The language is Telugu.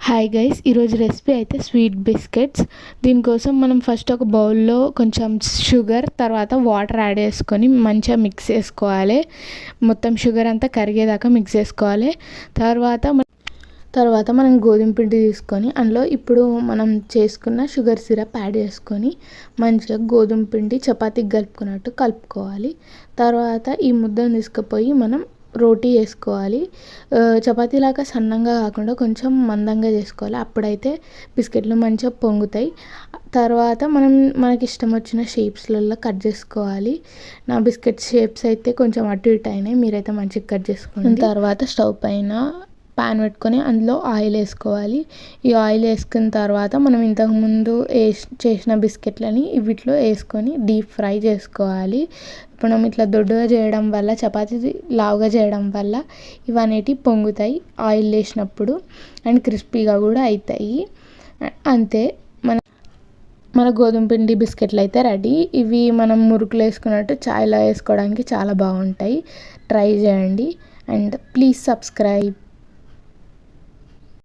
హాయ్ గైస్, ఈరోజు రెసిపీ అయితే స్వీట్ బిస్కెట్స్. దీనికోసం మనం ఫస్ట్ ఒక బౌల్లో కొంచెం షుగర్ తర్వాత వాటర్ యాడ్ చేసుకొని మంచిగా మిక్స్ చేసుకోవాలి. మొత్తం షుగర్ అంతా కరిగేదాకా మిక్స్ చేసుకోవాలి. తర్వాత మనం గోధుమ పిండి తీసుకొని అందులో ఇప్పుడు మనం చేసుకున్న షుగర్ సిరప్ యాడ్ చేసుకొని మంచిగా గోధుమ పిండి చపాతీకి కలుపుకున్నట్టు కలుపుకోవాలి. తర్వాత ఈ ముద్దను తీసుకుపోయి మనం రోటీ చేసుకోవాలి. చపాతీలాగా సన్నంగా కాకుండా కొంచెం మందంగా చేసుకోవాలి. అప్పుడైతే బిస్కెట్లు మంచిగా పొంగుతాయి. తర్వాత మనకి ఇష్టం వచ్చిన షేప్స్లలో కట్ చేసుకోవాలి. నా బిస్కెట్ షేప్స్ అయితే కొంచెం అటు ఇటు అయినాయి, మీరైతే మంచిగా కట్ చేసుకోండి. తర్వాత స్టవ్ పైన ప్యాన్ పెట్టుకొని అందులో ఆయిల్ వేసుకోవాలి. ఈ ఆయిల్ వేసుకున్న తర్వాత మనం ఇంతకుముందు చేసిన బిస్కెట్లని వీటిలో వేసుకొని డీప్ ఫ్రై చేసుకోవాలి. మనం ఇట్లా దొడ్డుగా చేయడం వల్ల, చపాతీ లావుగా చేయడం వల్ల ఇవన్నీ పొంగుతాయి ఆయిల్ వేసినప్పుడు అండ్ క్రిస్పీగా కూడా అవుతాయి. అంతే, మన గోధుమ పిండి బిస్కెట్లు అయితే రెడీ. ఇవి మనం మురుకులు వేసుకున్నట్టు చాయ్లో వేసుకోవడానికి చాలా బాగుంటాయి. ట్రై చేయండి అండ్ ప్లీజ్ సబ్స్క్రైబ్.